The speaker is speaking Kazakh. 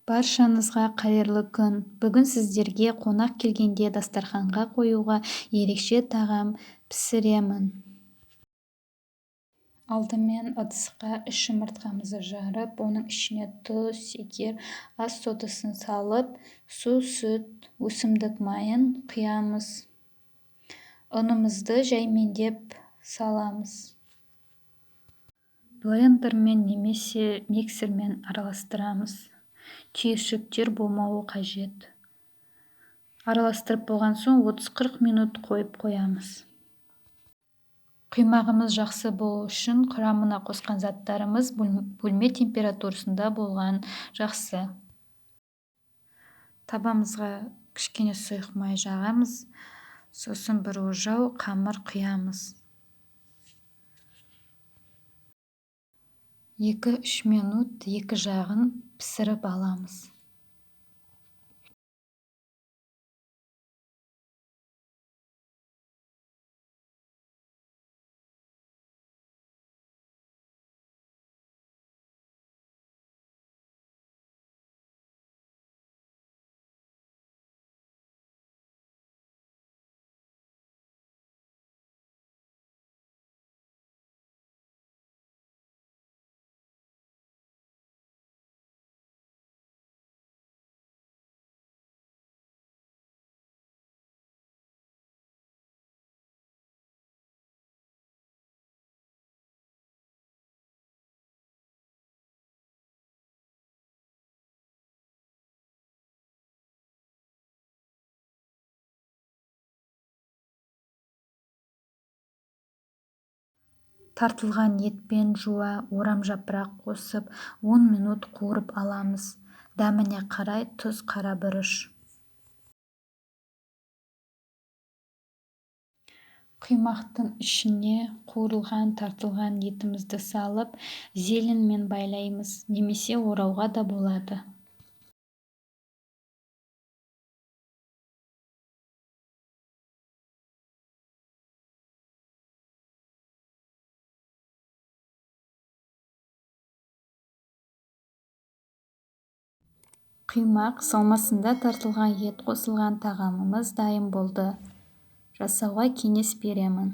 Баршаңызға қайырлы күн. Бүгін сіздерге қонақ келгенде дастарханға қоюға ерекше тағам пісіремін. Алдымен ыдысқа 3 жұмыртқамызды жарып, оның ішіне тұз, шекер, ас содасын салып, су, сүт, өсімдік майын құямыз. Ұнымызды жаймендеп саламыз. Блендермен немесе миксермен араластырамыз. Түйіршіктер болмауы қажет. Араластырып болған соң 30-40 минут қойып қоямыз. Құймағымыз жақсы болу үшін құрамына қосқан заттарымыз бөлме температурасында болған жақсы. Табамызға кішкене сұйық май жағамыз, сосын бір ожау қамыр құямыз. 2-3 минут екі жағын пісіріп аламыз. Тартылған етпен жуа орам жапырақ қосып 10 минут қуырып аламыз. Дәміне қарай тұз, қара бұрыш. Құймақтың ішіне қуырылған тартылған етімізді салып, зеленмен байлаймыз, немесе орауға да болады. Құймақ салмасында тартылған ет қосылған тағамымыз дайын болды. Жасауға кеңес беремін.